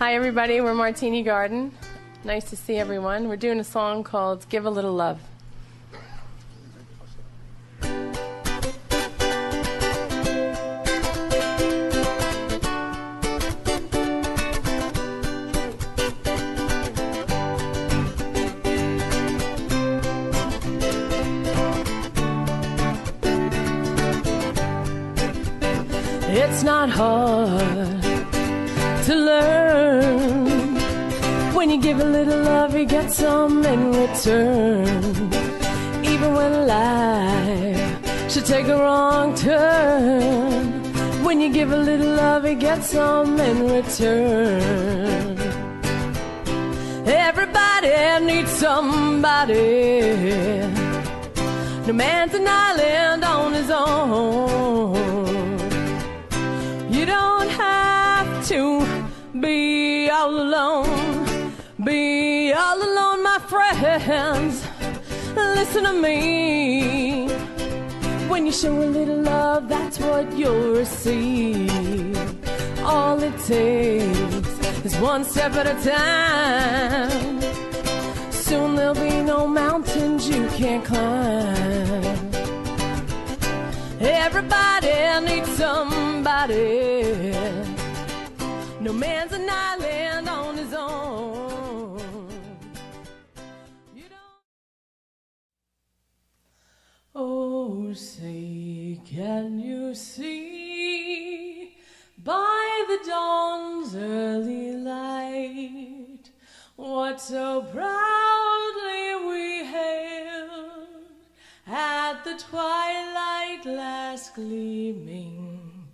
Hi everybody, we're Martini Garden. Nice to see everyone. We're doing a song called Give a Little Love. It's not hard to learn. When you give a little love, you get some in return. Even when life should take a wrong turn, when you give a little love, you get some in return. Everybody needs somebody. No man's an island on his own. You don't have to be all alone. Be all alone, my friends. Listen to me. When you show a little love, that's what you'll receive. All it takes is one step at a time. Soon there'll be no mountains you can't climb. Everybody needs somebody. No man's an island on his own. You don't... Oh, say, can you see by the dawn's early light what so proudly we hailed at the twilight last gleaming,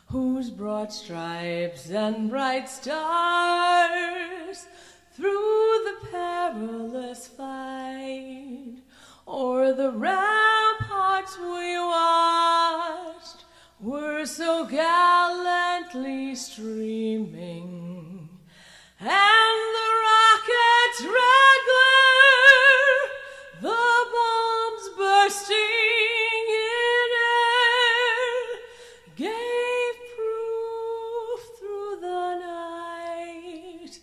whose broad stripes and bright stars through the perilous fight o'er the ramparts we watched were so gallantly streaming, and the rocket's red glare, the bombs bursting in air, gave proof through the night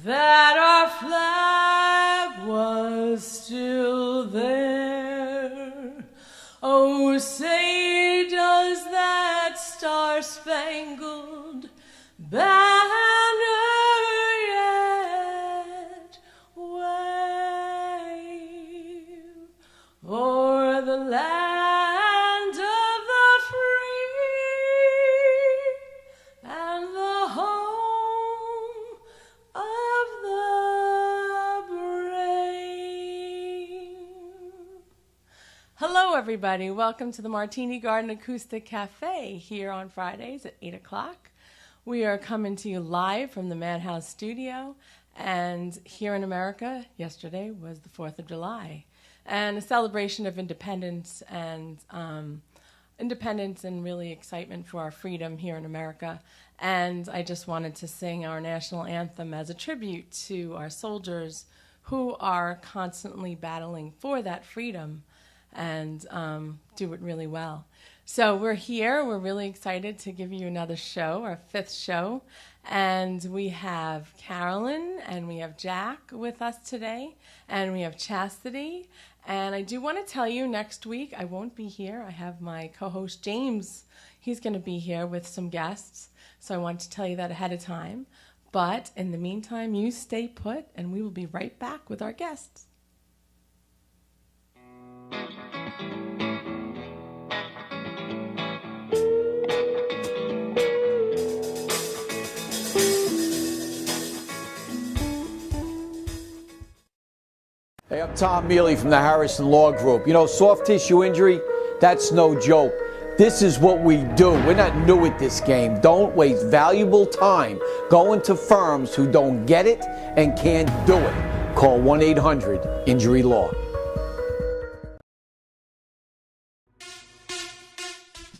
that our flag was still there. Oh, say, does that star-spangled banner yet wave o'er the land of the free and the home of the brave? Hello everybody, welcome to the Martini Garden Acoustic Cafe here on Fridays at 8 o'clock. We are coming to you live from the Madhouse studio, and here in America, yesterday was the 4th of July, and a celebration of independence and really excitement for our freedom here in America. And I just wanted to sing our national anthem as a tribute to our soldiers who are constantly battling for that freedom and do it really well. So we're here. We're really excited to give you another show, our 5th show. And we have Carolyn and we have Jack with us today. And we have Chastity. And I do want to tell you, next week I won't be here. I have my co-host James. He's going to be here with some guests. So I want to tell you that ahead of time. But in the meantime, you stay put and we will be right back with our guests. Hey, I'm Tom Mealy from the Harrison Law Group. You know, soft tissue injury, that's no joke. This is what we do. We're not new at this game. Don't waste valuable time going to firms who don't get it and can't do it. Call 1-800-INJURY-LAW.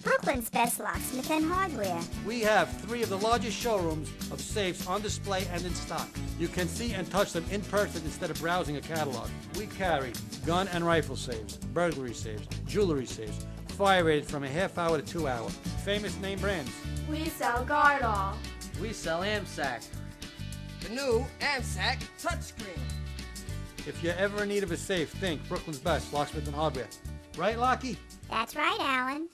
Brooklyn's best locksmith and hardware. We have 3 of the largest showrooms of safes on display and in stock. You can see and touch them in person instead of browsing a catalog. We carry gun and rifle safes, burglary safes, jewelry safes, fire rated from a half hour to 2 hour. Famous name brands. We sell Gardol. We sell AMSAC. The new AMSAC touchscreen. If you're ever in need of a safe, think Brooklyn's Best, Locksmith and Hardware. Right, Lockie? That's right, Alan.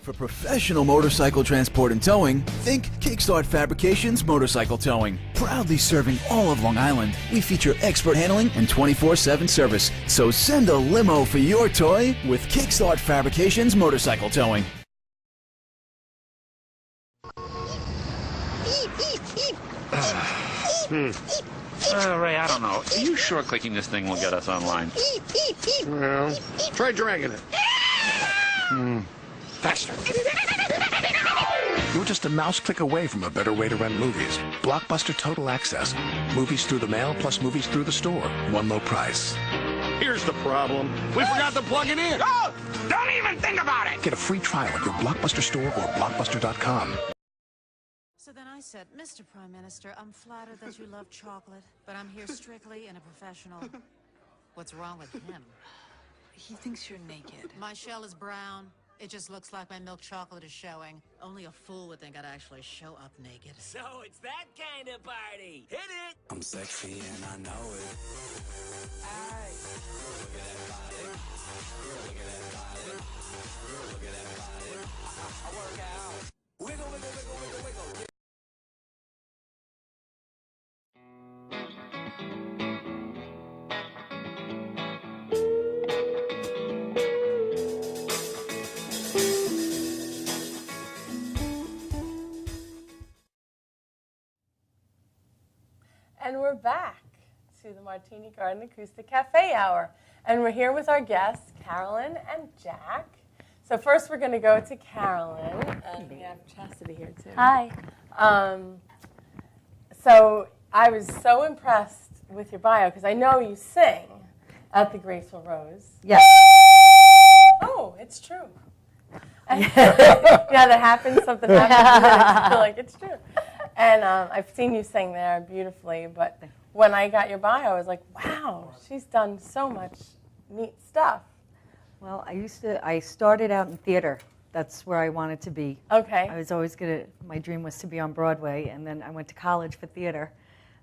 For professional motorcycle transport and towing, think Kickstart Fabrications Motorcycle Towing. Proudly serving all of Long Island, we feature expert handling and 24/7 service. So send a limo for your toy with Kickstart Fabrications Motorcycle Towing. Ray, I don't know. Are you sure clicking this thing will get us online? Well, try dragging it. Faster. You're just a mouse click away from a better way to rent movies. Blockbuster Total Access. Movies through the mail plus movies through the store. One low price. Here's the problem. We forgot to plug it in. Oh! Don't even think about it! Get a free trial at your Blockbuster store or Blockbuster.com. So then I said, Mr. Prime Minister, I'm flattered that you love chocolate, but I'm here strictly in a professional. What's wrong with him? He thinks you're naked. My shell is brown. It just looks like my milk chocolate is showing. Only a fool would think I'd actually show up naked. So it's that kind of party. Hit it. I'm sexy and I know it. Alright. Look at that body. Look at that body. Look at that body. I work out. Wiggle, wiggle, wiggle, wiggle, wiggle. And we're back to the Martini Garden Acoustic Cafe Hour. And we're here with our guests, Carolyn and Jack. So first we're going to go to Carolyn. And we have Chastity here too. Hi. So I was so impressed with your bio because I know you sing at the Graceful Rose. Yes. Oh, it's true. Yeah, that happens. Something happens. And I feel like it's true. And I've seen you sing there beautifully, but when I got your bio, I was like, wow, she's done so much neat stuff. Well, I started out in theater. That's where I wanted to be. Okay. I was always my dream was to be on Broadway, and then I went to college for theater,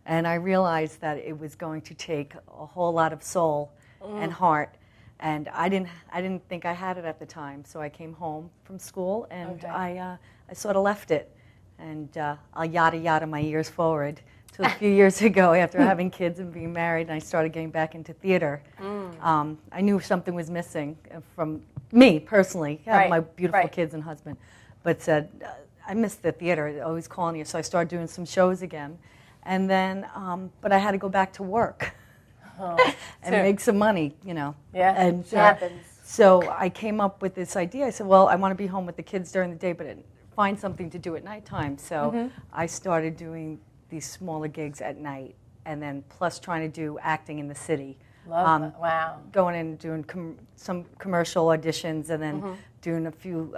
and I realized that it was going to take a whole lot of soul and heart, and I didn't think I had it at the time, so I came home from school, and I sort of left it. And I'll yada my years forward to a few years ago after having kids and being married, and I started getting back into theater. I knew something was missing from me personally. I have my beautiful kids and husband, but said I missed the theater, always calling you. So I started doing some shows again, and then but I had to go back to work and make some money, you know. Yeah, and it happens. So I came up with this idea. I said, well, I want to be home with the kids during the day, but find something to do at nighttime. So I started doing these smaller gigs at night, and then plus trying to do acting in the city. Love that. Wow. Going in and doing some commercial auditions, and then doing a few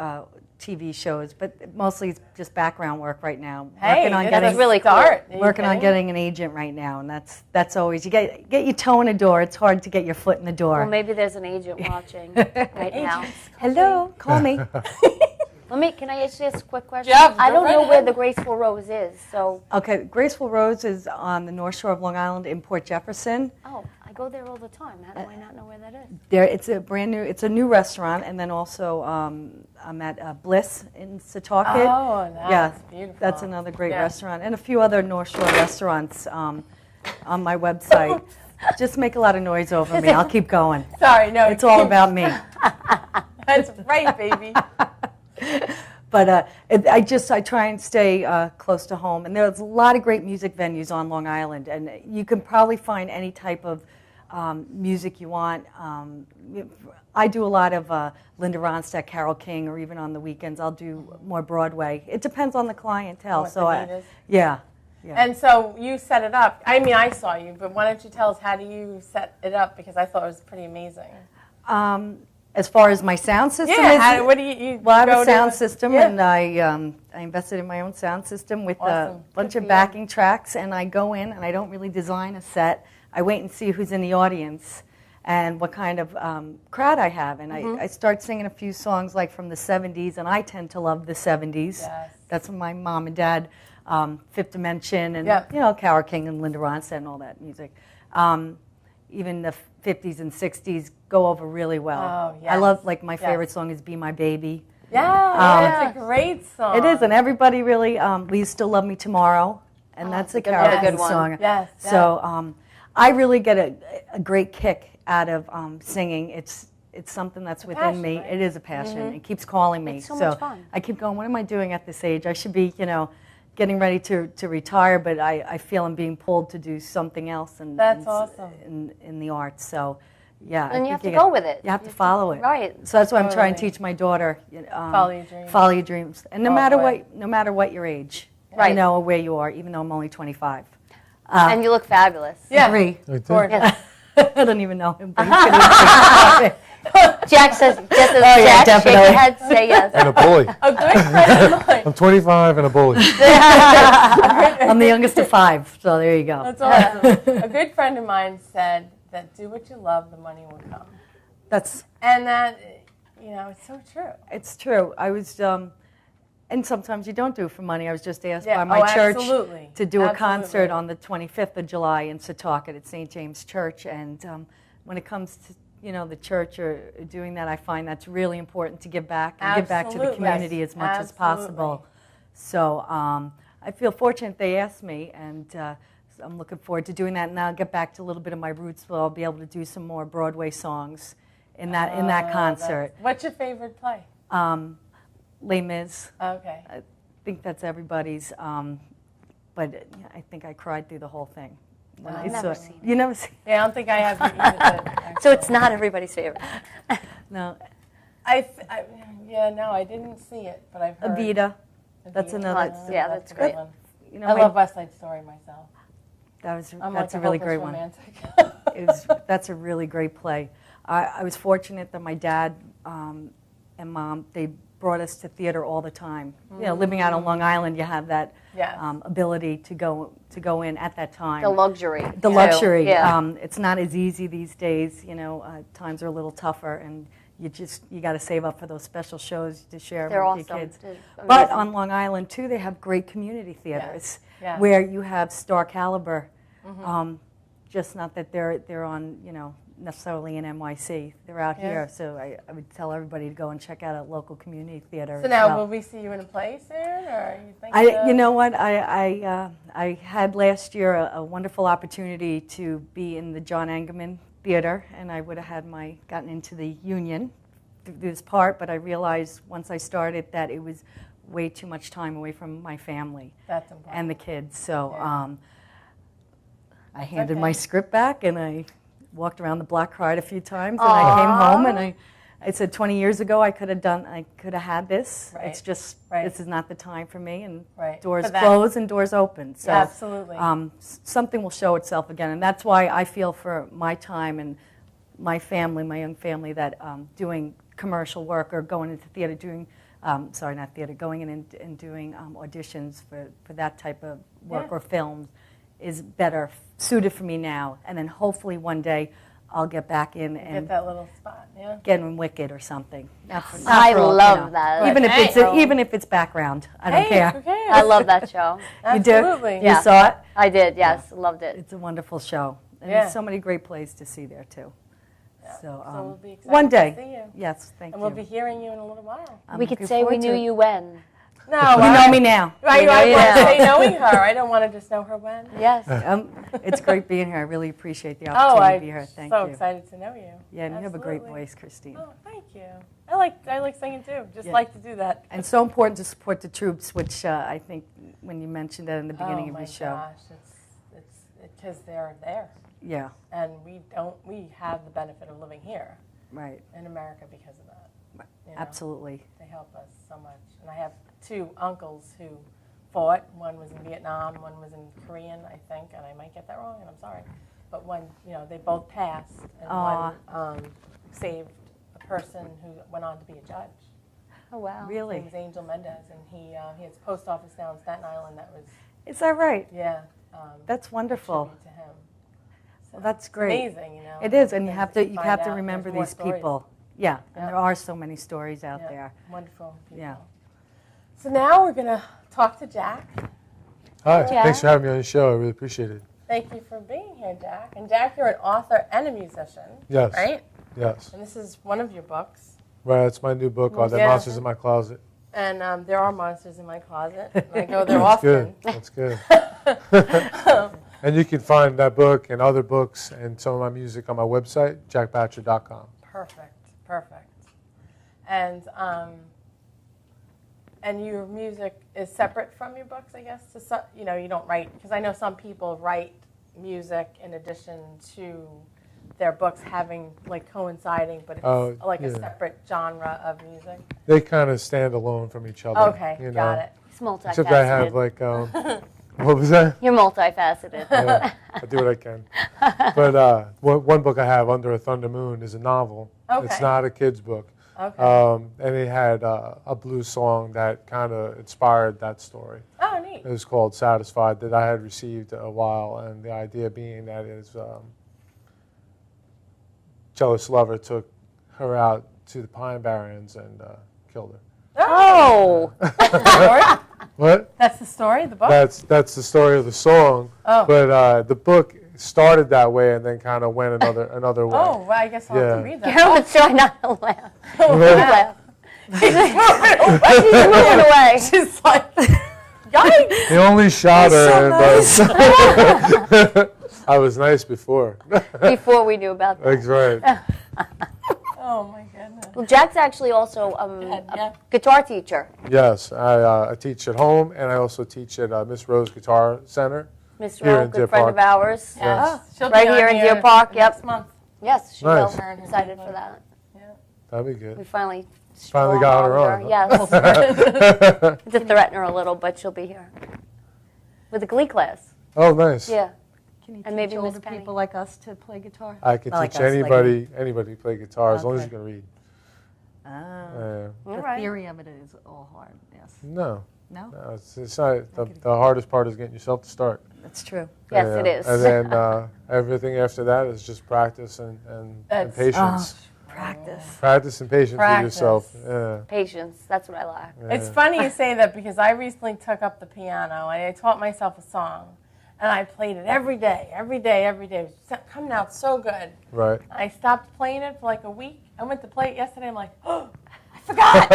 TV shows, but mostly it's just background work right now. Hey, working on that's really cool. Working on getting an agent right now, and that's always you get your toe in the door. It's hard to get your foot in the door. Well, maybe there's an agent watching right now. Hello, call me. Can I ask you a quick question? Yeah, I don't know where the Graceful Rose is, so. Okay, Graceful Rose is on the North Shore of Long Island in Port Jefferson. Oh, I go there all the time. How do I not know where that is? It's a new restaurant, and then also I'm at Bliss in Setauket. Oh, that's beautiful. That's another great restaurant, and a few other North Shore restaurants on my website. Just make a lot of noise over me. I'll keep going. Sorry, no. It's all about me. That's right, baby. But I try and stay close to home. And there's a lot of great music venues on Long Island. And you can probably find any type of music you want. I do a lot of Linda Ronstadt, Carole King, or even on the weekends I'll do more Broadway. It depends on the clientele. Yeah. And so you set it up. I mean, I saw you, but why don't you tell us how do you set it up? Because I thought it was pretty amazing. As far as my sound system what do you well, I have a sound system, and I invested in my own sound system with a bunch of backing tracks, and I go in, and I don't really design a set. I wait and see who's in the audience and what kind of crowd I have, and I start singing a few songs like from the 70s, and I tend to love the 70s. Yes. That's when my mom and dad Fifth Dimension, and Yeah. you know, Carol King and Linda Ronstadt and all that music. Even the 50s and 60s go over really well. Oh, yes. I love, like, my Yes. favorite song is Be My Baby. Yeah, it's a great song. It is, and everybody really, Will You Still Love Me Tomorrow? And that's a Carol Another King good one. song. Yes, So I really get a great kick out of singing. It's something that's within passion, me. right? It is a passion. It keeps calling me. It's so much fun. I keep going, what am I doing at this age? I should be, you know, getting ready to retire, but I feel I'm being pulled to do something else That's awesome. in the arts. So, yeah. And I you have think to go with it. You have to follow it. Right. So that's why I'm trying to Totally. teach my daughter. Follow your dreams. Follow your dreams. And no All the matter way. what, no matter what your age, Right. you know, or where you are, even though I'm only 25. And you look fabulous. Yeah. Agree. Yes. I don't even know him, but he's going to Jack says, just as yeah, Jack, shake definitely. your head, say yes. And a bully. A good friend of mine. I'm 25 and a bully. I'm the youngest of 5, so there you go. That's awesome. A good friend of mine said that do what you love, the money will come. That's And that, you know, it's so true. It's true. I was, and sometimes you don't do it for money. I was just asked Yeah. by my Oh, church absolutely. to do a Absolutely. concert on the 25th of July in Setauket at St. James Church. And when it comes to, you know, the church or doing that, I find that's really important to give back and give back to the Absolutely. community Yes. as much as Absolutely. possible. So I feel fortunate they asked me, and so I'm looking forward to doing that. And I'll get back to a little bit of my roots, so I'll be able to do some more Broadway songs in that concert. What's your favorite play? Les Mis. Okay. I think that's everybody's, but I think I cried through the whole thing. When I I've saw never it. seen it. You never seen it? Yeah, I don't think I have either. So it's not everybody's favorite. No. No, I didn't see it, but I've heard. Evita. That's Evita. another. Yeah, that's a good great. one. You know, I love West Side Story myself. that's I'm like like a really great hopeless one. That's a really great play. I was fortunate that my dad and mom, they brought us to theater all the time. You know, living out on Long Island, you have that Yes. ability to go in at that time. The luxury. The too. luxury. Yeah. It's not as easy these days. You know, times are a little tougher, and you got to save up for those special shows to share They're with awesome. your kids. They're But amazing. on Long Island too, they have great community theaters Yeah. where you have star caliber. Just not that they're on, you know, necessarily in NYC. They're out Yeah. here, so I would tell everybody to go and check out a local community theater. So as now, well. will we see you in a play soon, or you think? You know what? I had last year a wonderful opportunity to be in the John Engerman Theater, and I would have gotten into the union through this part, but I realized once I started that it was way too much time away from my family That's important. and the kids. So Yeah. I handed okay. my script back, and I walked around the block, cried a few times, and I came home, and I said 20 years ago I could have had this. Right. It's just Right. this is not the time for me, and Right. doors For that. close and doors open. So Yeah, absolutely. Something will show itself again, and that's why I feel for my time and my family, my young family, that doing commercial work or going into theater, going in and doing auditions for that type of work Yeah. or films is better suited for me now, and then hopefully one day I'll get back in and Get that little spot, yeah. get in Wicked or something. Not I for all, love that. Even if Hey. it's even if it's background, I don't Hey, care. who cares? I love that show. You do? Absolutely. You Yeah. saw it? I did, yes. Loved it. It's a wonderful show, and Yeah. there's so many great plays to see there too. So, we'll be excited one to day, see you. yes, thank And you. we'll be hearing you in a little while. I'm We could looking say we forward knew to it. you when. No, You know me now. I know you want to now. say knowing her. I don't want to just know her when. Yes. It's great being here. I really appreciate the Oh, opportunity to I'm be here. Thank so you. excited to know you. Yeah, and you have a great Absolutely. voice, Christine. Oh, thank you. I like singing too. Just Yeah. like to do that. And so important to support the troops, which I think when you mentioned that in the beginning oh of my your show. gosh, it's because they're there, Yeah, and we have the benefit of living here right. in America because of that. You know? Absolutely. They help us so much. And I have 2 uncles who fought. One was in Vietnam, one was in Korean, I think, and I might get that wrong, and I'm sorry. But one, they both passed, and one saved a person who went on to be a judge. Oh, wow. His Really? name was Angel Mendez, and he has a post office down in Staten Island that was, Is that right? yeah. That's wonderful. tribute to him. So Well, that's it's great. amazing, It is, and you things have that to find out. remember There's more these stories. people. Yeah, and Yeah. there are so many stories out Yeah, there. wonderful people. Yeah. So now we're going to talk to Jack. Hi, Jack. thanks for having me on the show. I really appreciate it. Thank you for being here, Jack. And Jack, you're an author and a musician. Yes. Right? Yes. And this is one of your books. Right, it's my new book, The Yeah. Monsters in My Closet. And there are monsters in my closet. And I go there That's often. good. That's good. And you can find that book and other books and some of my music on my website, jackbatcher.com. Perfect. And your music is separate from your books, I guess. So, you don't write, because I know some people write music in addition to their books having coinciding, but it's a separate genre of music. They kind of stand alone from each other. Okay, you know? got it. It's multifaceted. Except I have what was that? You're multifaceted. Yeah, I do what I can. But one book I have, Under a Thunder Moon, is a novel. Okay. It's not a kid's book. Okay. And it had a blues song that kind of inspired that story. Oh, neat. It was called Satisfied, that I had received a while, and the idea being that his jealous lover took her out to the Pine Barrens and killed her. Oh! What? That's the story of the book? That's the story of the song. Oh. But the book started that way and then kind of went another way. Oh, well, I guess I'll have to read that. Carolyn's trying not to laugh. Right. She's moving away. She's like, yikes! He only shot her. Nice. I was nice before. Before we knew about that. That's right. Oh, my goodness. Well, Jack's actually also a guitar teacher. Yes, I teach at home, and I also teach at Miss Rose Guitar Center. Miss here Rose, in good Deer friend Park. of ours. Yes. She'll be Right on here in Deer Park, next month. Yes, she Nice. will. I'm excited for that. That'd be good. We finally got her on. Yes. To threaten her a little, but she'll be here. With a glee class. Oh, nice. Yeah. Can you And teach maybe older Miss Penny. people like us to play guitar? I can Not teach like us, like anybody play guitar as long as you Okay. can read. The right. theory of it is all hard, yes. No. No? It's not. The hardest part is getting yourself to start. That's true. Yes, it is. And then everything after that is just practice and patience. Practice and patience with yourself. Yeah. Patience, that's what I lack. It's funny you say that because I recently took up the piano and I taught myself a song. And I played it every day. It was coming out so good. Right. I stopped playing it for like a week. I went to play it yesterday. I'm like, oh, I forgot.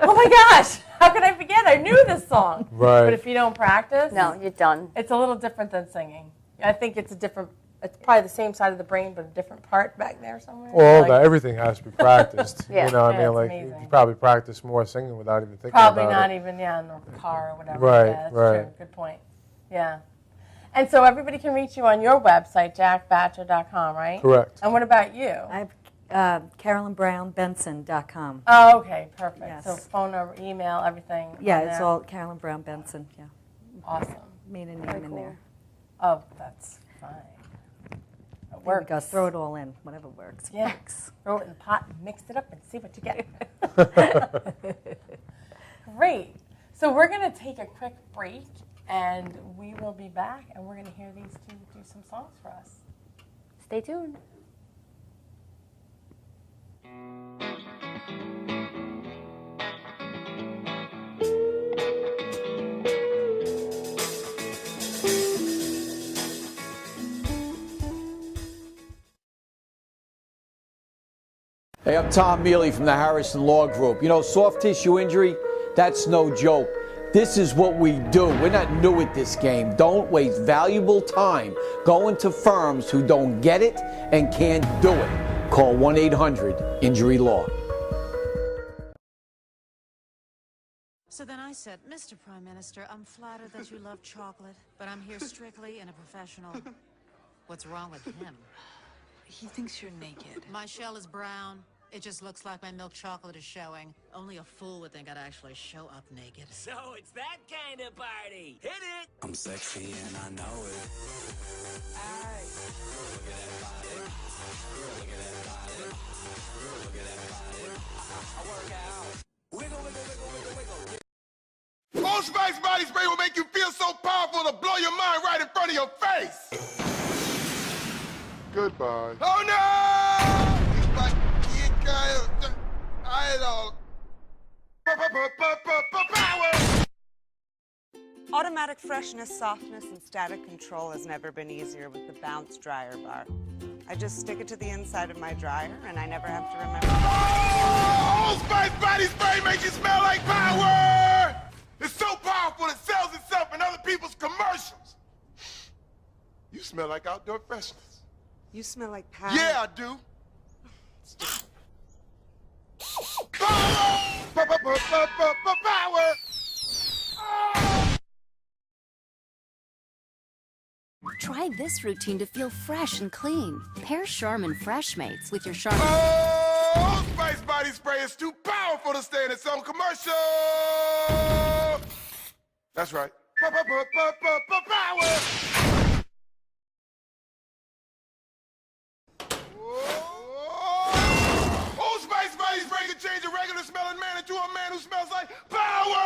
Oh my gosh. How could I forget? I knew this song. Right. But if you don't practice. No, you're done. It's a little different than singing. I think it's probably the same side of the brain, but a different part back there somewhere. Well, everything has to be practiced. Yeah. You know what I Yeah, mean? Like, amazing. you probably practice more singing without even thinking about it. Probably not even, in the car or whatever. Right, Yeah, that's right. true. Good point. Yeah. And so everybody can reach you on your website, jackbatcher.com, right? Correct. And what about you? I have CarolynBrownBenson.com. Oh, okay, perfect. Yes. So phone number, email, everything. Yeah, on it's there. all Carolyn Brown Benson. Yeah. Awesome. Maiden Very name in cool. there. Oh, that's fine. It There we works. go. Throw it all in. Whatever works. Yeah. Throw it in the pot and mix it up and see what you get. Great. So we're going to take a quick break, and we will be back, and we're going to hear these two do some songs for us. Stay tuned. Hey, I'm Tom Mealy from the Harrison Law Group. You know, soft tissue injury, that's no joke. This is what we do. We're not new at this game. Don't waste valuable time going to firms who don't get it and can't do it. Call 1-800-INJURY-LAW. So then I said, Mr. Prime Minister, I'm flattered that you love chocolate, but I'm here strictly in a professional. What's wrong with him? He thinks you're naked. My shell is brown. It just looks like my milk chocolate is showing. Only a fool would think I'd actually show up naked. So it's that kind of party. Hit it! I'm sexy and I know it. Alright. Look at that body. Look at that body. Look at that body. I work out. Wiggle, wiggle, wiggle, wiggle, wiggle. Old Spice body spray will make you feel so powerful to blow your mind right in front of your face. Goodbye. Oh no! Automatic freshness, softness, and static control has never been easier with the Bounce Dryer Bar. I just stick it to the inside of my dryer, and I never have to remember. Old Spice Body Spray makes you smell like power! It's so powerful it sells itself in other people's commercials. You smell like outdoor freshness. You smell like power. Yeah, I do. Power! Power! Try this routine to feel fresh and clean. Pair Charmin Fresh Mates with your Charmin. Oh, Spice Body Spray is too powerful to stay in its own commercial. That's right. Power. Oh, Spice Body Spray can change a regular smelling man into a man who smells like power.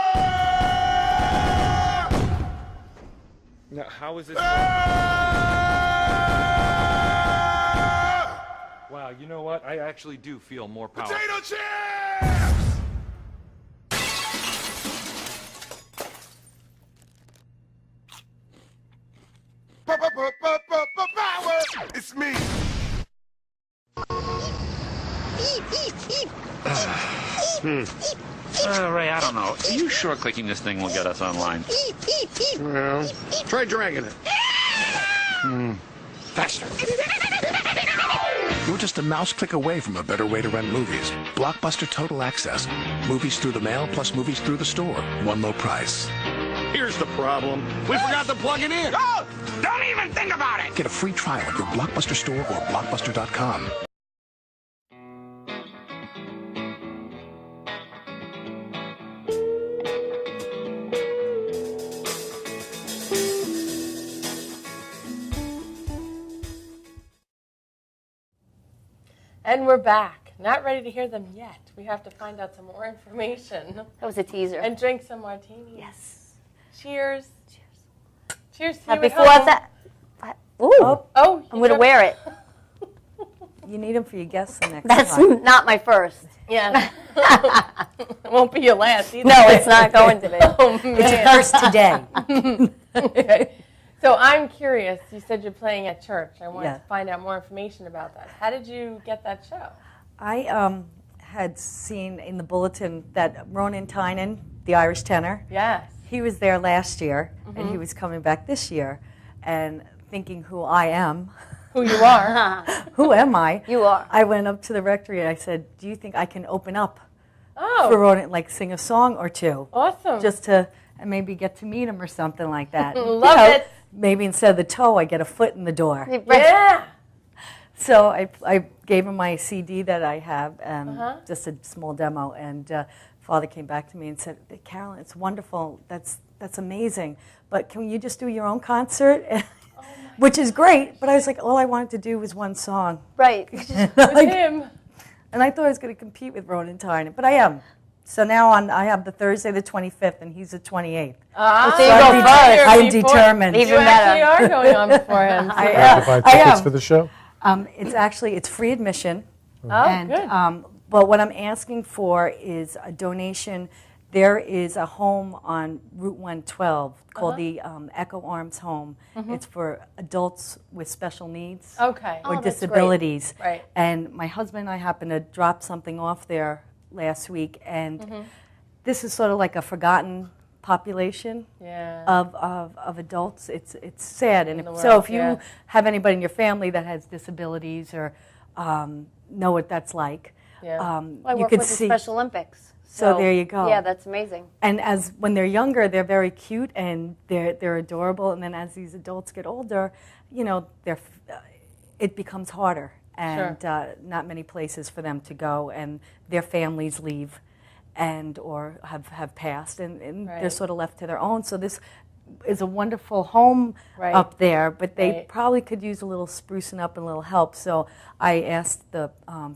Now, how is this? Wow, you know what? I actually do feel more powerful. Potato chips! Power! It's me. Ray, I don't know. Are you sure clicking this thing will get us online? Well, try dragging it. Faster. You're just a mouse click away from a better way to rent movies. Blockbuster Total Access. Movies through the mail plus movies through the store. One low price. Here's the problem. We forgot to plug it in. Oh! Don't even think about it! Get a free trial at your Blockbuster store or Blockbuster.com. And we're back. Not ready to hear them yet. We have to find out some more information. That was a teaser. And drink some martinis. Yes. Cheers. Cheers to you Before at home. that. Ooh. Oh, I'm going to wear it. You need them for your guests the next That's time. not my first. Yeah. It won't be your last either. No, it's not going to be. Oh, man. It's your first today. Okay. So I'm curious. You said you're playing at church. I wanted Yeah. to find out more information about that. How did you get that show? I had seen in the bulletin that Ronan Tynan, the Irish tenor, Yes. he was there last year, and he was coming back this year, and thinking who I am. Who you are. Who am I? You are. I went up to the rectory and I said, do you think I can open up Oh. for Ronan, like sing a song or two? Awesome. Just to and maybe get to meet him or something like that. Love it. Maybe instead of the toe, I get a foot in the door. Yeah. So I gave him my CD that I have, just a small demo, and Father came back to me and said, Carolyn, it's wonderful, that's amazing, but can you just do your own concert? Which is great, but I was like, all I wanted to do was one song. Right. With him. And I thought I was going to compete with Ronan Tynan, but I am. So now I have the Thursday the 25th, and he's the 28th. Ah, so you go first. I'm determined. Even You actually are going on before him. Do you have to buy tickets for the show? It's free admission. Oh, and, good. But what I'm asking for is a donation. There is a home on Route 112 called the Echo Arms Home. It's for adults with special needs Okay. or Oh, that's disabilities. great. Right. And my husband and I happened to drop something off there last week, and this is sort of like a forgotten population Yeah. of adults. It's sad, and In the so world, if you yeah. have anybody in your family that has disabilities or know what that's like, Yeah. I you work could with the see. Special Olympics. So there you go. Yeah, that's amazing. And as when they're younger, they're very cute and they're adorable. And then as these adults get older, you know, it becomes harder, and not many places for them to go, and their families leave, and or have passed, and they're sort of left to their own. So this is a wonderful home up there, but they probably could use a little sprucing up and a little help. So I asked the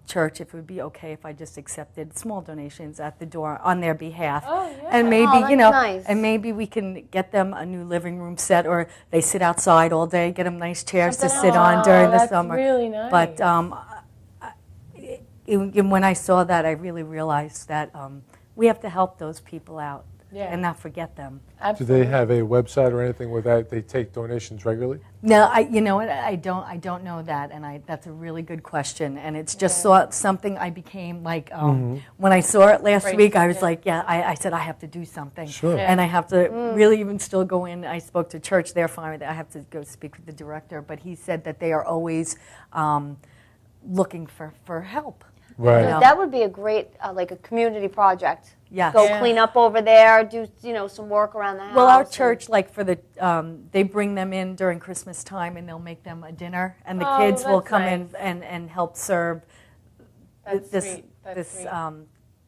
church if it would be okay if I just accepted small donations at the door on their behalf. Oh, yeah. And maybe, that's you know, nice. and maybe we can get them a new living room set, or they sit outside all day, get them nice chairs to sit on during the that's summer. really nice. But when I saw that, I really realized that we have to help those people out. and not forget them. Absolutely. Do they have a website or anything where they take donations regularly? No, you know what? I don't know that, and that's a really good question. And it's just something I became like when I saw it last week. I was like, I said I have to do something, and I have to really even still go in. I spoke to church there finally. I have to go speak with the director, but he said that they are always looking for help. Right. You know? That would be a great, like a community project. Yes. Go clean up over there, do some work around the house. Well, our church, like for the, they bring them in during Christmas time, and they'll make them a dinner, and the kids will come in and help serve this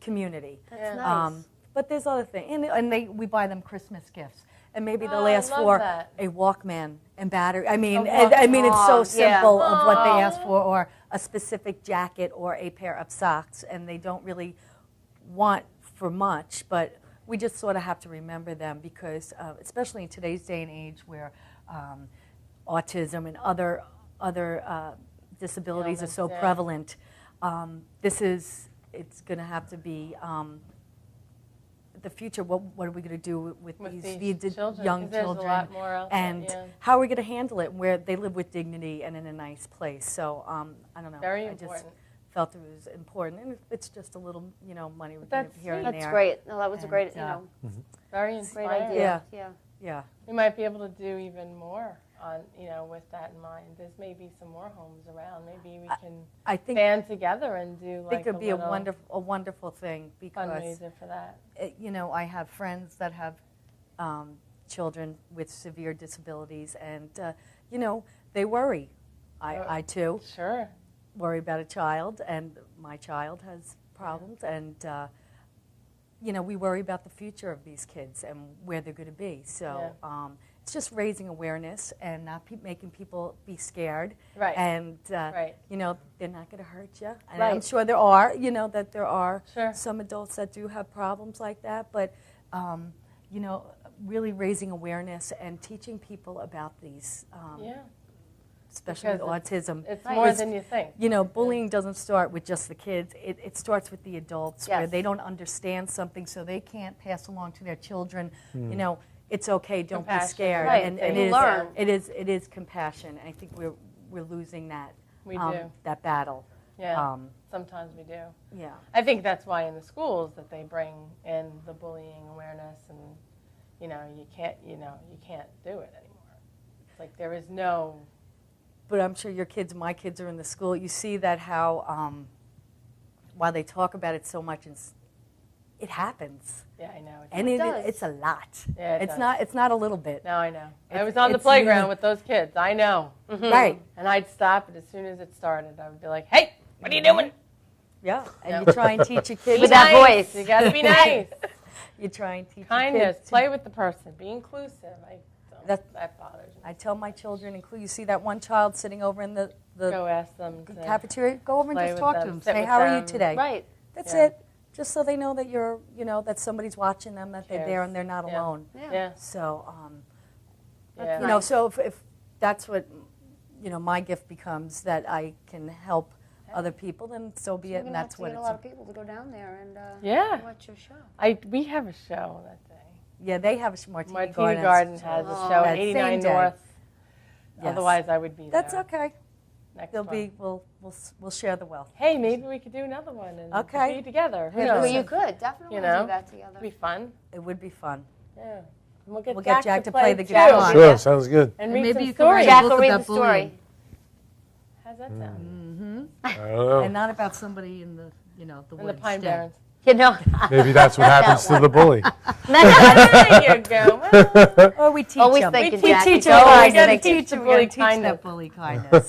community. That's nice. But there's other things, and we buy them Christmas gifts, and maybe they'll ask for a Walkman and battery. I mean, it's so simple of what they ask for, or a specific jacket or a pair of socks, and they don't really want for much, but we just sort of have to remember them because, especially in today's day and age where autism and other disabilities are so prevalent, it's going to have to be the future. What are we going to do with these children, young there's children, a lot more out there, and how are we going to handle it where they live with dignity and in a nice place? So I don't know. Very I important. just felt it was important, and it's just a little, money here and there. That's great. No, that was a great, very inspiring idea. Yeah. We might be able to do even more on, with that in mind. There's maybe some more homes around. Maybe we can band together and do like I think it would be a wonderful thing because fundraiser for that. I have friends that have children with severe disabilities, and they worry. I too. Sure. Worry about a child, and my child has problems, and we worry about the future of these kids and where they're going to be. So it's just raising awareness and not making people be scared. Right. And they're not going to hurt you. And Right. I'm sure there are, that there are some adults that do have problems like that. But really raising awareness and teaching people about these. Especially with autism. It's more than you think. Bullying doesn't start with just the kids. It starts with the adults where they don't understand something, so they can't pass along to their children. It's okay. Don't be scared. Right. And it is compassion. I think we're losing that. We do that battle. Yeah. Sometimes we do. Yeah. I think that's why in the schools that they bring in the bullying awareness, and you can't do it anymore. It's like there is no. But I'm sure my kids are in the school. You see that how, while they talk about it so much, it happens. Yeah, I know. And it's a lot. Yeah, it's not a little bit. No, I know. I was on the playground with those kids. I know. Mm-hmm. Right. And I'd stop it as soon as it started. I would be like, "Hey, what are you doing?" Yeah, and you try and teach your kids with that voice. You got to be nice. You try and teach kindness. Your kids play with the person. Be inclusive. That bothers me. I tell my children, you see that one child sitting over in the go ask them cafeteria, go over and just talk to them. Say, how are you today? Right. That's it. Just so they know that you're, that somebody's watching them, that they're there and they're not alone. Yeah. So, nice. so if that's what, my gift becomes, that I can help other people, then so be it. And that's what it's. Get a lot of people to go down there and watch your show. We have a show that day. Yeah, they have a Martini Garden has a show at 89 North. Yes. Otherwise, I would be there. That's okay. We'll share the wealth. Hey, maybe we could do another one and be together. Who knows? Well, you could definitely do that together. It'd be fun. It would be fun. Yeah. We'll get Jack to play the guitar. Sure, sounds good. And read maybe some stories. Jack will read the story. How's that sound? Mm-hmm. I don't know. And not about somebody in the the woods. In the Pine Barrens. Maybe that's what happens to the bully. There you go. Or we teach them. Always We thinking, teach Jack. them. We teach them bully kindness.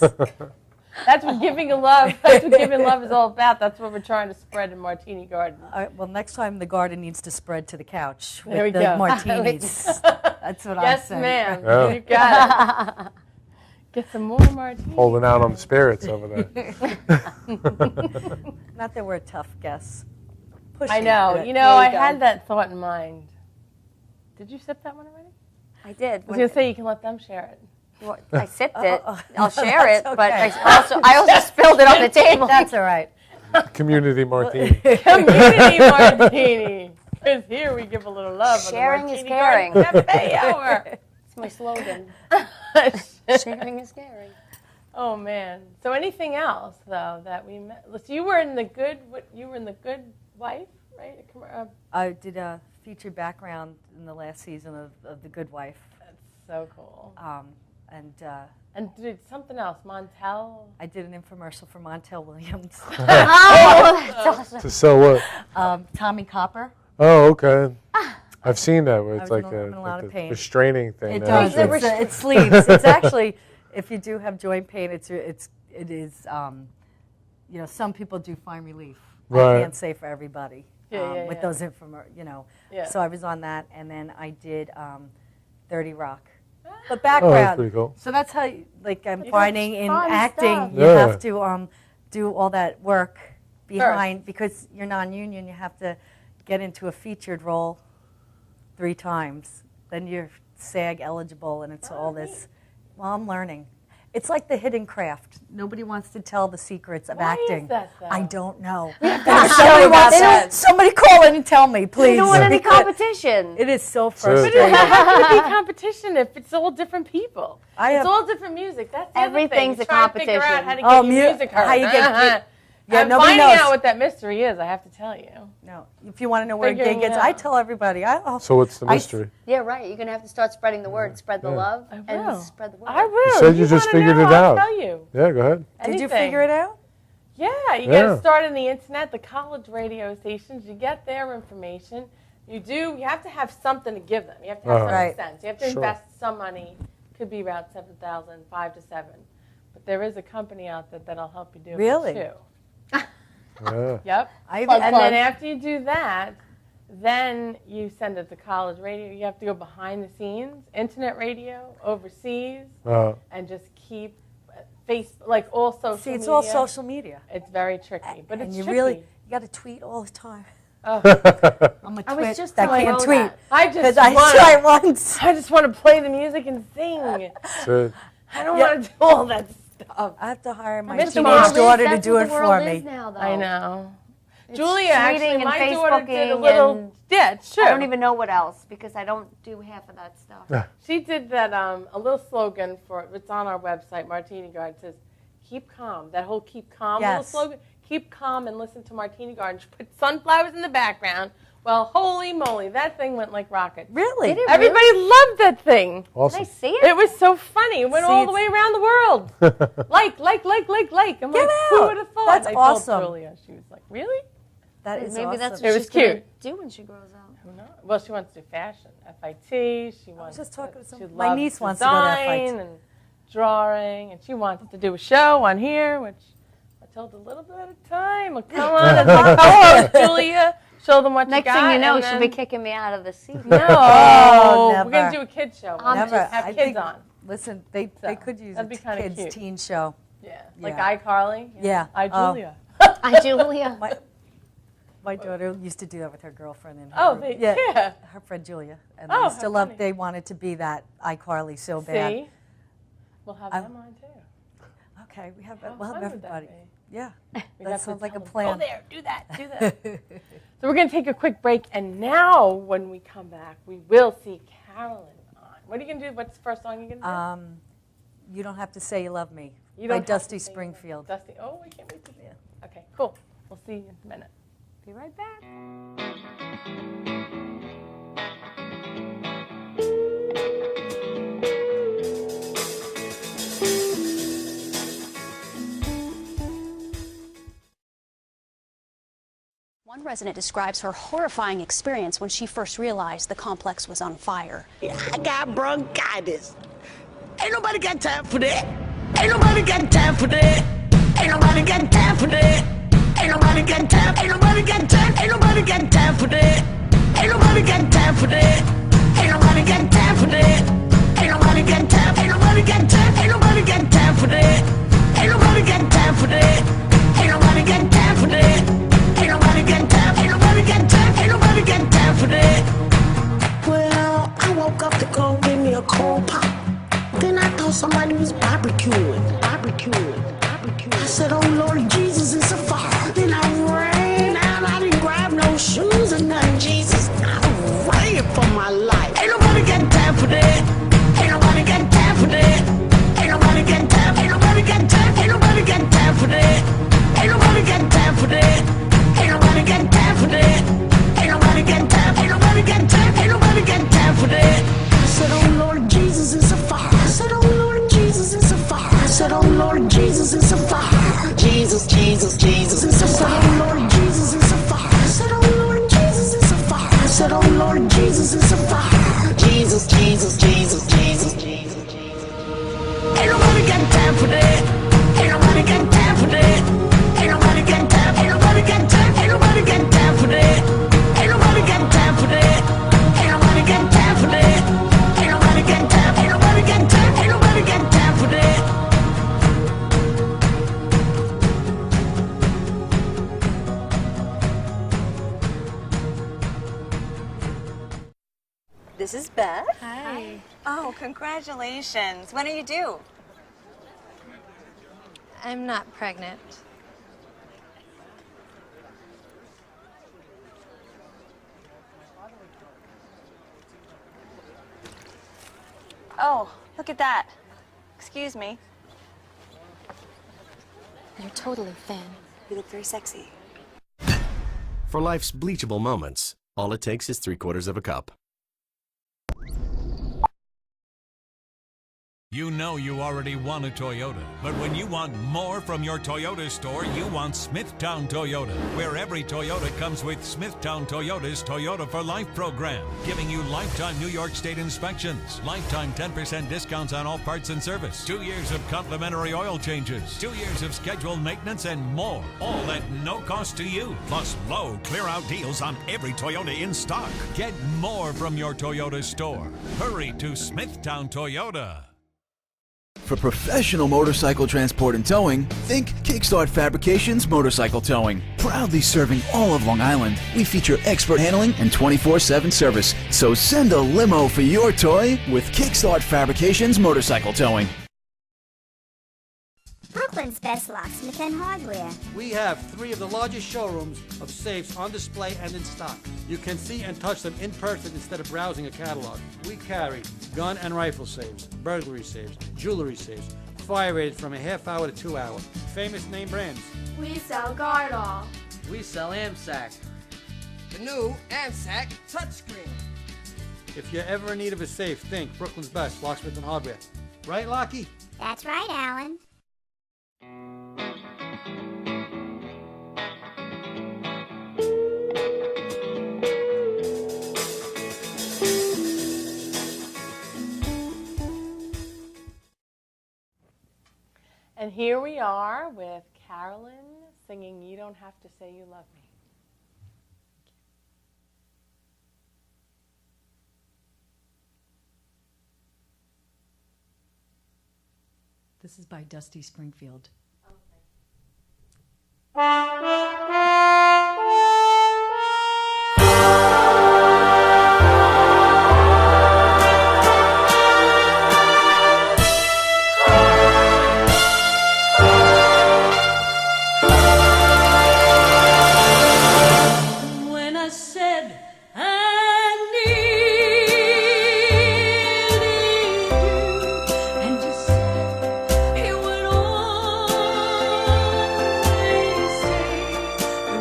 That's what giving love. That's what giving love is all about. That's what we're trying to spread in Martini Garden. Well, next time the garden needs to spread to the couch There with we the go. martinis. That's what I'm saying. Yes, ma'am. Yeah. You got it. Get some more martinis. Holding out on the spirits over there. Not that we're a tough guess. I know. I had that thought in mind. Did you sip that one already? I did. I was going to say you can let them share it. Well, I sipped it. I'll share it, okay. but I also spilled it on the table. That's all right. Community martini. Community martini. Because here we give a little love. Sharing is Martini caring. Garden Cafe Hour. It's my slogan. Sharing is caring. Oh man. So anything else though that we met? So you were in the Good. You were in the Good Wife, right? I did a featured background in the last season of The Good Wife. That's so cool. And did something else, Montel? I did an infomercial for Montel Williams. That's awesome. To sell what? Tommy Copper. Oh, okay. I've seen that where it's I'm like in a lot a of pain. restraining thing. It does. It sleeves. It's actually, if you do have joint pain, it is. Some people do find relief. Right. I can't say for everybody. With those Yeah. So I was on that, and then I did 30 Rock. But Oh, background. that's pretty cool. So that's how, I'm You finding got in fun acting, stuff. you have to do all that work behind, because you're non-union, you have to get into a featured role 3 times. Then you're SAG eligible, and it's all this. Well, I'm learning. It's like the hidden craft. Nobody wants to tell the secrets of acting. Is that, though? I don't know. Somebody call in and tell me, please. You don't want any competition. It is so But frustrating. how can it be competition if it's all different people? It's all different music. That's the Everything's other thing. a Trying to figure out competition. how to get your music heard. How you get I'm nobody finding knows. out what that mystery is, I have to tell you. No, if you want to know where a Figuring gig it is, I out. tell everybody. So what's the mystery? Yeah, right. You're going to have to start spreading the word, spread the love, will. and spread the word. I will. You said you just wanna figured know, it out. I'll tell you. Yeah, go ahead. Did you Anything. figure it out? Yeah, you Yeah. got to start on the internet, the college radio stations. You get their information. You have to have something to give them. You have to have some Right. sense. You have to Sure. invest some money. Could be around $7,000, 5 to 7. But there is a company out there that'll help you do Really? it too. Yeah. Yep. And then after you do that, then you send it to college radio. You have to go behind the scenes, internet radio, overseas, and just keep all social media. See, it's all social media. It's very tricky, but And it's you tricky. really, you got to tweet all the time. Oh. I'm a I was twit just that telling can't Rhoda tweet. that. I just Because I wanna- tried once. I just want to play the music and sing. So, I don't want to do all that stuff. I have to hire my Mr. teenage Mom, daughter to That's do what it the world for is me. now, though. I know. It's Julia, actually, tweeting and my daughter did a Facebooking little. and Yeah, it's true. I don't even know what else because I don't do half of that stuff. She did that a little slogan for it's on our website, Martini Garden. It says, "Keep calm." That whole "keep calm" little Yes. slogan. Keep calm and listen to Martini Garden. She put sunflowers in the background. Well, holy moly, that thing went like rockets. Really? Did it Everybody loved that thing. awesome. Can I see it? It was so funny. It went See, all the way around the world. like. I'm Get like, who out. would have thought? That's I awesome. told Julia. She was like, really? That is Maybe awesome. that's It what was she's going to cute. do when she grows up. Who knows? Well, she wants to do fashion, FIT. She wants. just talking to she some- my loves niece wants to go to design FIT. and drawing, and she wants to do a show on here, which I told her a little bit at a time. Well, come on, as my co-host, Julia. Show them what Next you got. thing you know, and she'll then- be kicking me out of the seat. No, Oh, we're gonna never. do a kids show. I'm Never. Have I kids think- on. Listen, they could use a that'd be kinda kids' cute. teen show. Yeah, like Yeah. iCarly. Yeah. I Oh. Julia. Hi, Julia. My daughter used to do that with her girlfriend. And Oh, her, yeah. her friend Julia. And Oh, they still how love. funny. They wanted to be that iCarly so bad. See, we'll have them on too. Okay, we'll have fun would that everybody. be? Yeah, We'd that have to sounds like a tell them, plan. Go there, do that, do that. So we're going to take a quick break, and now when we come back, we will see Carolyn on. What are you going to do? What's the first song you're going to do? You Don't Have to Say You Love Me You by Don't Have Dusty to Say You Love Me. Springfield. Dusty. Oh, I can't wait to see it. Okay, cool. We'll see you in a minute. Be right back. One resident describes her horrifying experience when she first realized the complex was on fire. I got bronchitis. Ain't nobody got time for that. Ain't nobody got time for that. Ain't nobody got time for that. Ain't nobody got time. Ain't nobody got time. Ain't nobody got time for that. Ain't nobody got time for that. Ain't nobody got time for that. Ain't nobody got time. Ain't nobody got time. Ain't nobody got time for that. Ain't nobody got time for that. Ain't nobody got time for that. Ain't nobody got time. Ain't nobody got time. Ain't nobody got time for that. Well, I woke up to go give me a cold pop. Then I thought somebody was barbecuing. I said, oh Lord Jesus, it's a fire. Then I ran out, I didn't grab no shoes or nothing, Jesus. Jesus, Jesus is a fire. Oh Lord Jesus is a fire. I said, oh Lord Jesus is a fire. I said, oh Lord Jesus is a fire. Jesus, Jesus, Jesus, Jesus, Jesus, Jesus. Ain't nobody got time for that. Ain't nobody got time for that. Ain't nobody got time. Ain't nobody got time. Ain't nobody got time for that. Ain't nobody got time for that. Ain't nobody got time for that. Ain't nobody got time. Ain't nobody got time. Ain't nobody got time for that. This is Beth. Hi. Oh, congratulations. When are you due? I'm not pregnant. Oh, look at that. Excuse me. You're totally thin. You look very sexy. For life's bleachable moments, all it takes is 3/4 cup. You know you already want a Toyota, but when you want more from your Toyota store, you want Smithtown Toyota, where every Toyota comes with Smithtown Toyota's Toyota for Life program, giving you lifetime New York State inspections, lifetime 10% discounts on all parts and service, 2 years of complimentary oil changes, 2 years of scheduled maintenance, and more, all at no cost to you, plus low clear-out deals on every Toyota in stock. Get more from your Toyota store. Hurry to Smithtown Toyota. For professional motorcycle transport and towing, think Kickstart Fabrications Motorcycle Towing. Proudly serving all of Long Island, we feature expert handling and 24/7 service. So send a limo for your toy with Kickstart Fabrications Motorcycle Towing. Brooklyn's best locksmith and hardware. We have 3 of the largest showrooms of safes on display and in stock. You can see and touch them in person instead of browsing a catalog. We carry gun and rifle safes, burglary safes, jewelry safes, fire rated from a half hour to 2 hours. Famous name brands. We sell Gardol. We sell AMSAC. The new AMSAC touchscreen. If you're ever in need of a safe, think Brooklyn's best locksmith and hardware. Right, Lockie? That's right, Alan. And here we are with Carolyn singing You Don't Have to Say You Love Me. This is by Dusty Springfield. When I said I needed you, and you said you would always stay.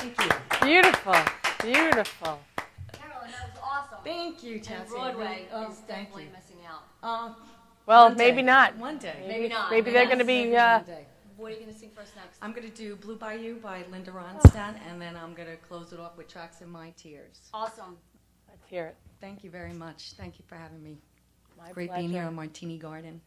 Thank you. Beautiful, beautiful. Carolyn, that was awesome. Thank you, Chelsea. And Broadway Oh, is thank definitely you. missing out. Well, One maybe day. not. One day. Maybe not. Maybe they're going to be. Maybe one day. What are you going to sing for us next? I'm going to do Blue Bayou by Linda Ronstadt, and then I'm going to close it off with Tracks in My Tears. Awesome. Let's hear it. Thank you very much. Thank you for having me. My It's great being here pleasure. on Martini Garden.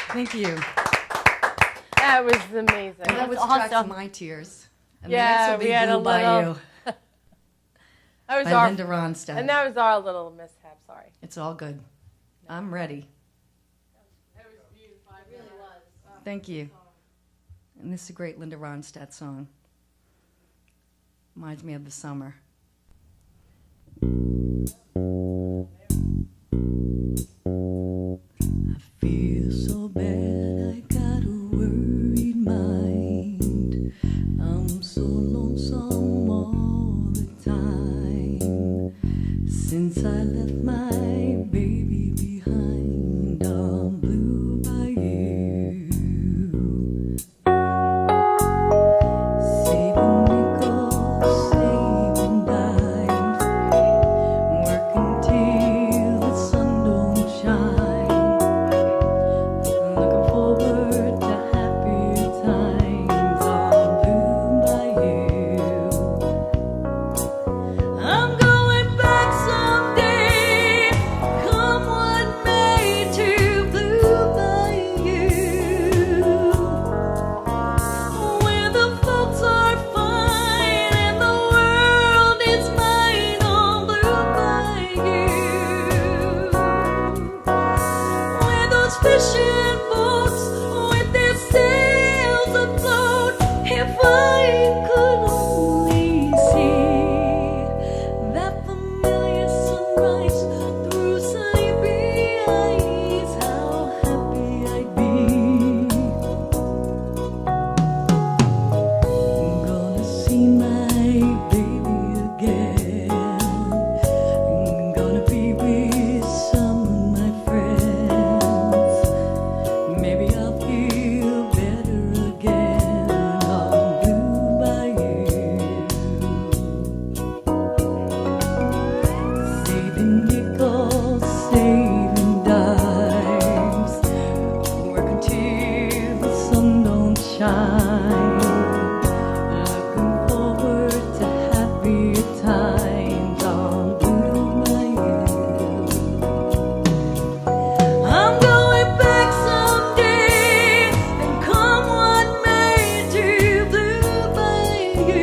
Thank you. That was amazing. And that was awesome. Tracks of My Tears. And Yeah, the next will be we had a Blue Bayou little. That was by our Linda Ronstadt. and that was our little mishap. Sorry. It's all good. I'm ready. Thank you. And this is a great Linda Ronstadt song. Reminds me of the summer. I feel so bad, I got a worried mind. I'm so lonesome all the time. Since I left my baby behind on Blue Bayou. Saving nickels, saving dimes, working till the sun don't shine. Looking forward to happier times on Blue Bayou. I'm going back someday. could only see that familiar sunrise through sunny blue eyes, how happy I'd be. I'm gonna see my baby again. I'm gonna be with some of my friends. Maybe I'll feel better again on Blue Bayou. Saving nickels, saving dimes, working till the sun don't shine. Looking forward to happier times on Blue Bayou. I'm going back someday, and come what may, to Blue Bayou,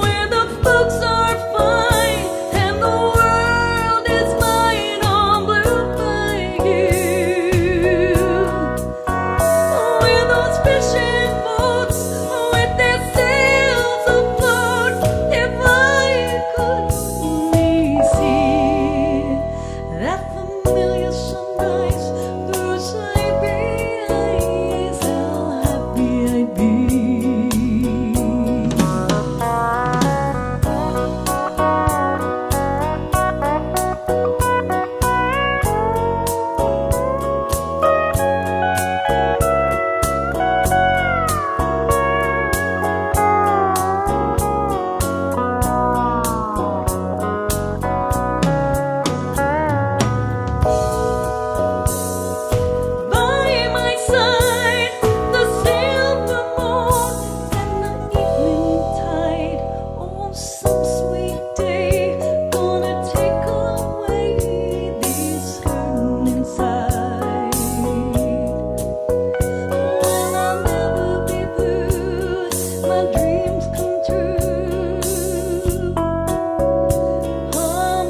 where the folks are fine and the world is mine on Blue Bayou, where those fishing boats with their sails afloat. If I could only see that familiar sunrise through sleepy eyes, how happy I'd be. By my side, the silver moon and the evening tide. Oh, some sweet day, gonna take away this hurting inside. Well, I'll never be blue, my dreams come true. On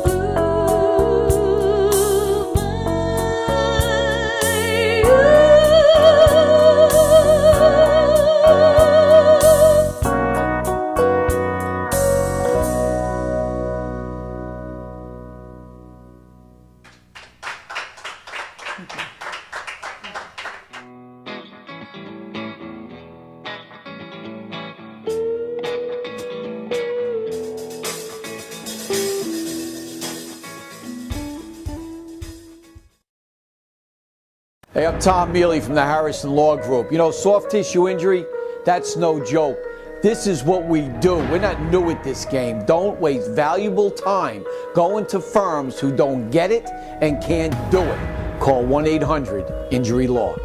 Hey, I'm Tom Mealy from the Harrison Law Group. You know, soft tissue injury, that's no joke. This is what we do. We're not new at this game. Don't waste valuable time going to firms who don't get it and can't do it. Call 1-800-INJURY-LAW.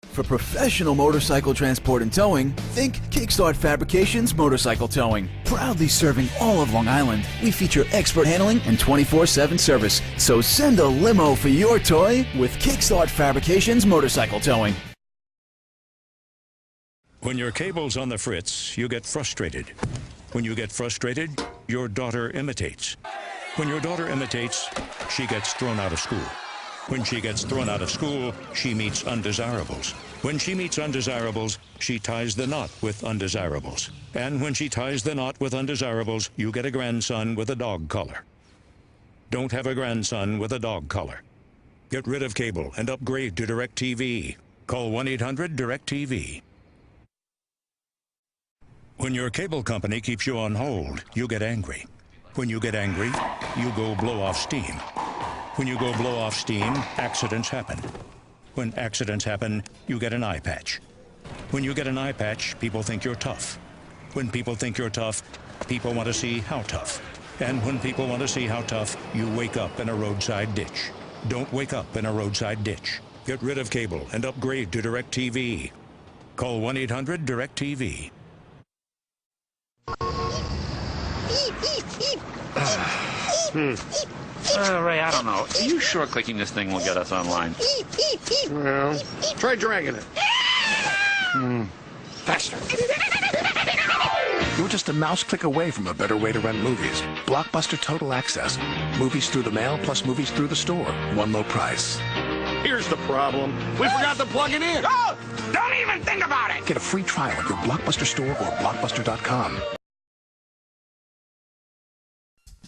For professional motorcycle transport and towing, think Kickstart Fabrications Motorcycle Towing. Proudly serving all of Long Island, we feature expert handling and 24/7 service. So send a limo for your toy with Kickstart Fabrications Motorcycle Towing. When your cable's on the fritz, you get frustrated. When you get frustrated, your daughter imitates. When your daughter imitates, she gets thrown out of school. When she gets thrown out of school, she meets undesirables. When she meets undesirables, she ties the knot with undesirables. And when she ties the knot with undesirables, you get a grandson with a dog collar. Don't have a grandson with a dog collar. Get rid of cable and upgrade to DirecTV. Call 1-800-DirecTV. When your cable company keeps you on hold, you get angry. When you get angry, you go blow off steam. When you go blow off steam, accidents happen. When accidents happen, you get an eye patch. When you get an eye patch, people think you're tough. When people think you're tough, people want to see how tough. And when people want to see how tough, you wake up in a roadside ditch. Don't wake up in a roadside ditch. Get rid of cable and upgrade to DirecTV. Call 1-800-DirecTV. Ray, I don't know. Are you sure clicking this thing will get us online? Well, try dragging it. Faster. You're just a mouse click away from a better way to rent movies. Blockbuster Total Access. Movies through the mail plus movies through the store. One low price. Here's the problem. We forgot to plug it in. Oh, don't even think about it. Get a free trial at your Blockbuster store or Blockbuster.com.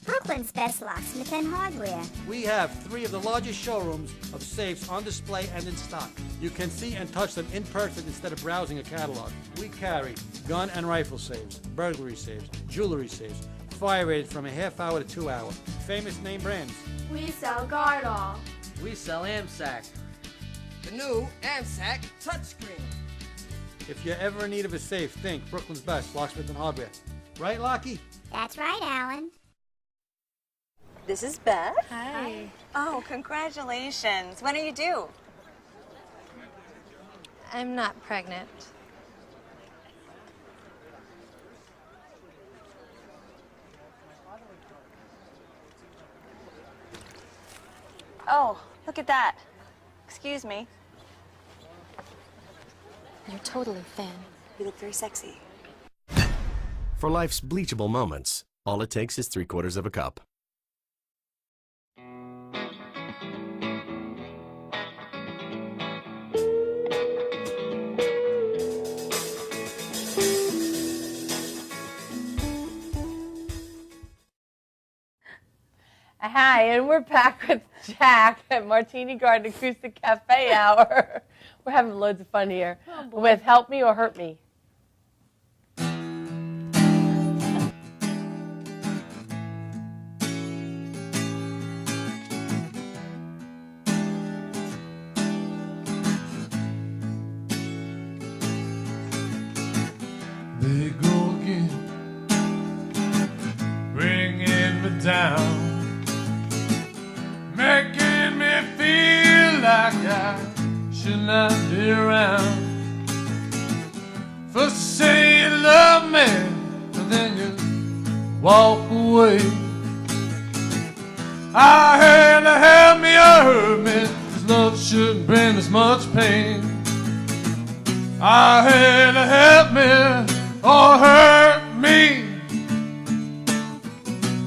Brooklyn's best locksmith and hardware. We have 3 of the largest showrooms of safes on display and in stock. You can see and touch them in person instead of browsing a catalog. We carry gun and rifle safes, burglary safes, jewelry safes, fire rated from a half hour to 2 hour. Famous name brands. We sell Gardol. We sell AMSAC. The new AMSAC touchscreen. If you're ever in need of a safe, think Brooklyn's best locksmith and hardware. Right, Lockie? That's right, Alan. This is Beth. Hi. Oh, congratulations. When are you due? I'm not pregnant. Oh, look at that. Excuse me. You're totally thin. You look very sexy. For life's bleachable moments, all it takes is 3/4 of a cup. Hi, and we're back with Jack at Martini Garden Acoustic Cafe Hour. We're having loads of fun here with Help Me or Hurt Me. They go again, bringing me down, making me feel like I should not be around. First say you love me, and then you walk away. I had to help me or hurt me, 'cause love shouldn't bring as much pain. I had to help me or hurt me.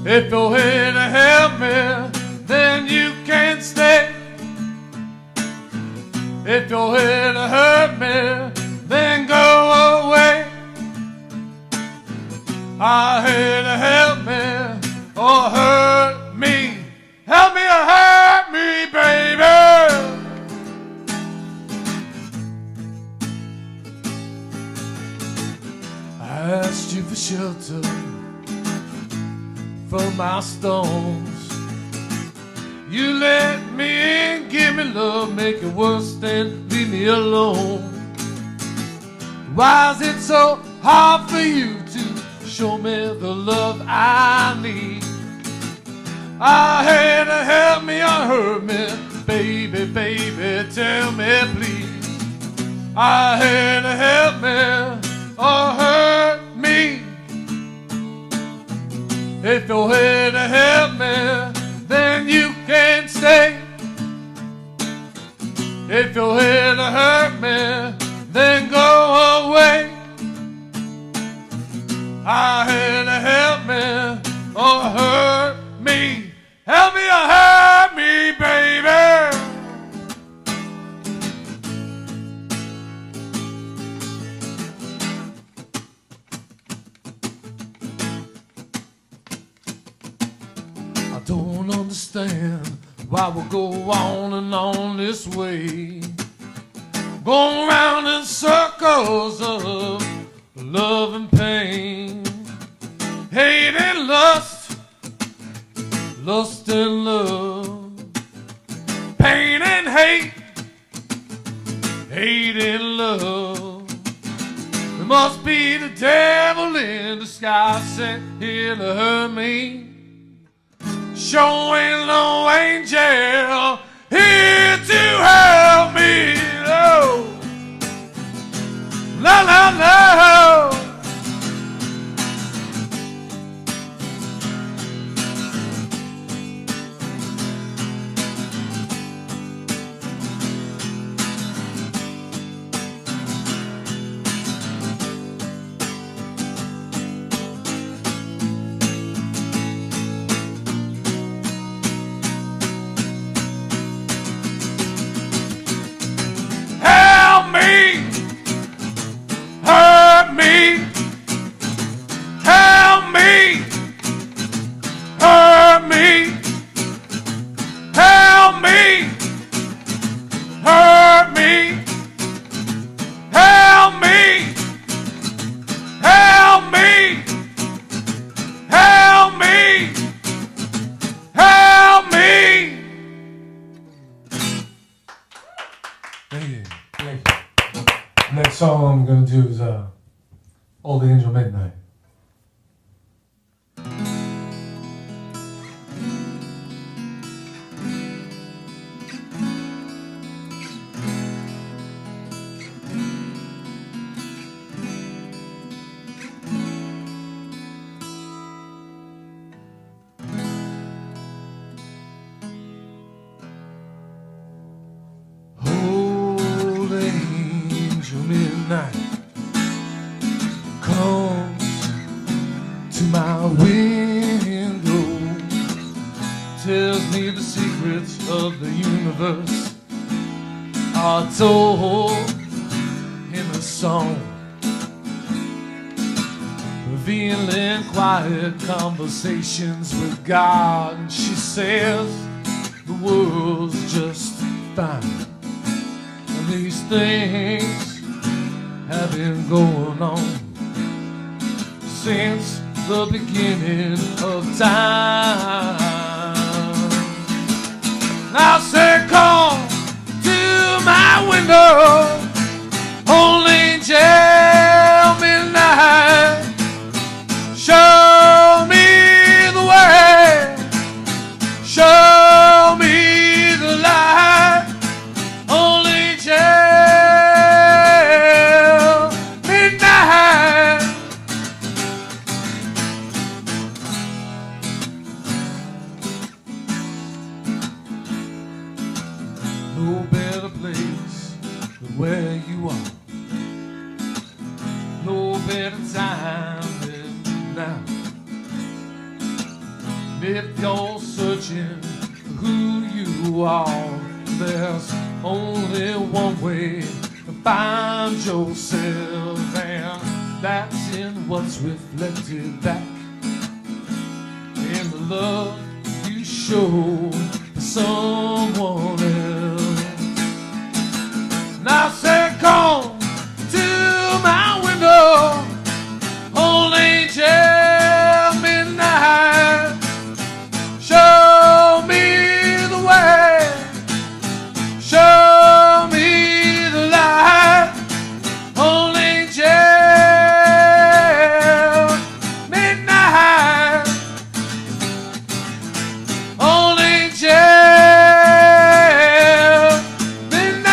If you're here to help me, then you can't stay. If you're here to hurt me, then go away. I had to help me or hurt me. Help me or hurt me, baby. I asked you for shelter from my storms. You let me in, give me love, make it worse, then leave me alone. Why is it so hard for you to show me the love I need? I had to help me or hurt me, baby, baby, tell me please. I had to help me or hurt me. If you're here to help me, then you can't stay. If you're here to hurt me, then go away. I had to help me or hurt me. Help me or hurt me, baby. I don't understand why we go on and on this way, going round in circles of love and pain, hate and lust, lust and love, pain and hate, hate and love. It must be the devil in disguise sent here to hurt me. Sure ain't no angel here to help me. No, no, no, no. Thank you. Thank you. Next song I'm gonna do is Old Angel Midnight. Old angel midnight comes to my window, tells me the secrets of the universe are told in a song, revealing quiet conversations with God. And she says the world's just fine. These things have been going on since the beginning of time. I say, come to my window, old angel midnight, show me the way, show me the light. Only midnight. No better place than where you are. No better time than now. If you're searching for who you are, there's only one way to find yourself, and that's in what's reflected back in the love you show for someone else. And I say, come to my window, old angel midnight, show me the way, show me the light, old angel midnight, old angel midnight.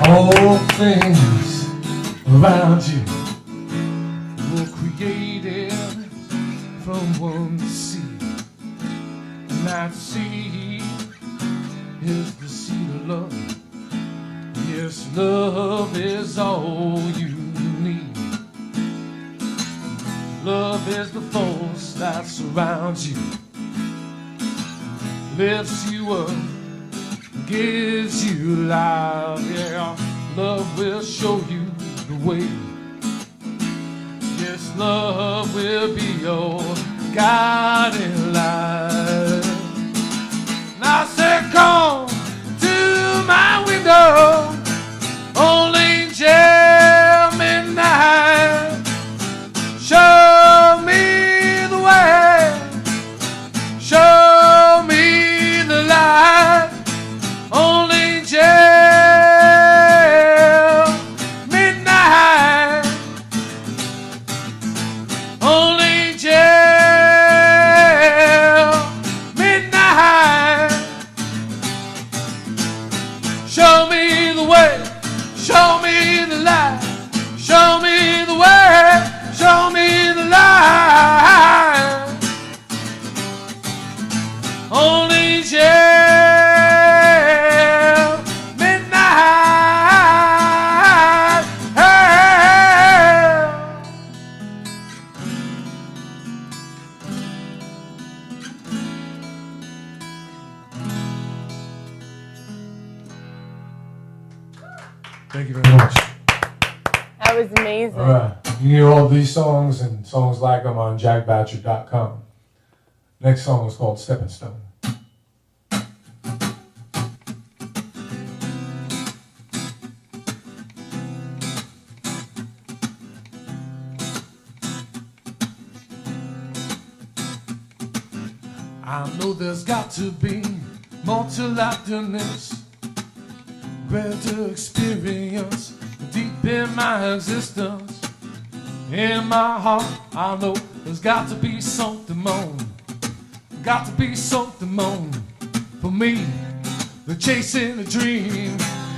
All things around you were created from one seed, and that seed is the seed of love. Yes, love is all you need. Love is the force that surrounds you, lifts you up, gives you life. Yeah, love will show you the way. Yes, love will be your guiding light. And I said, come to my window, old angel midnight, show me the way, show me the light, old angel midnight, old angel midnight, Thank you very much. That was amazing. All right. You can hear all these songs and songs like them on jackbatcher.com. Next song is called Stepping Stone. I know there's got to be more to life than this. Greater experience deep in my existence. In my heart, I know there's got to be something more. Got to be something more for me. They're chasing a dream,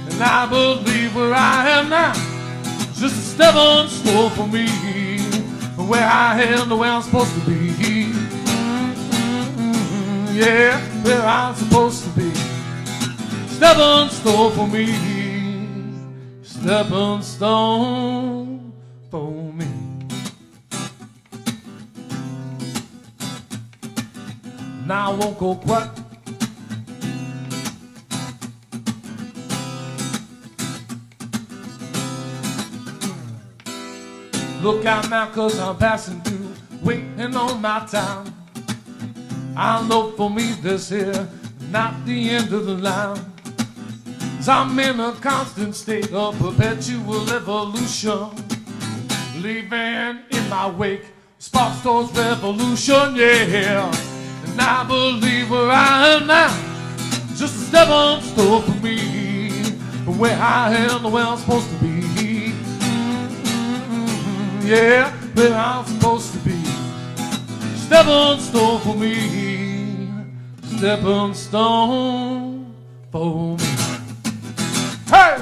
and I believe where I am now is just a stepping stone for me. Where I am, the way I'm supposed to be. Yeah, where I'm supposed to be. Stepping stone for me. Stepping stone for me. Now I won't go quite. Look out now, 'cause I'm passing through, waiting on my time. I know for me this here, not the end of the line. 'Cause I'm in a constant state of perpetual evolution. Leaving in my wake sparks towards revolution, yeah. And I believe where I am now, just a stepping stone for me. From where I am to where I'm supposed to be. Yeah, where I'm supposed to be. Stepping stone for me. Stepping stone for me. Hey!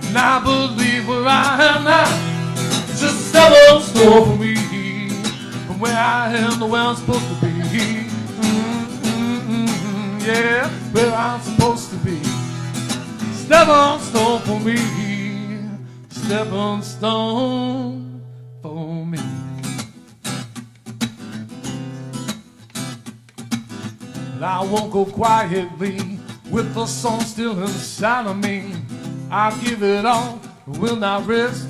And I believe where I am now, just a stepping stone for me. From where I am to where I'm supposed to be. Yeah, where I'm supposed to be. Stepping stone for me. Stepping stone for me. And I won't go quietly with the song still inside of me. I give it all, will not rest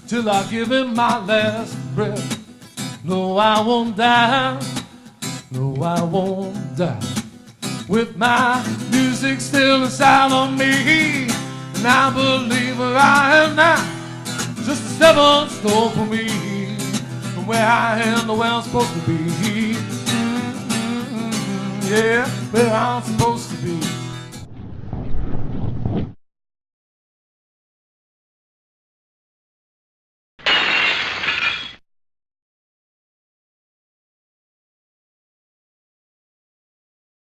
till I give it my last breath. No, I won't die. No, I won't die. With my music still inside of me. And I believe where I am now, just a stepping stone for me. From where I am to where I'm supposed to be. Yeah, where I'm supposed to be.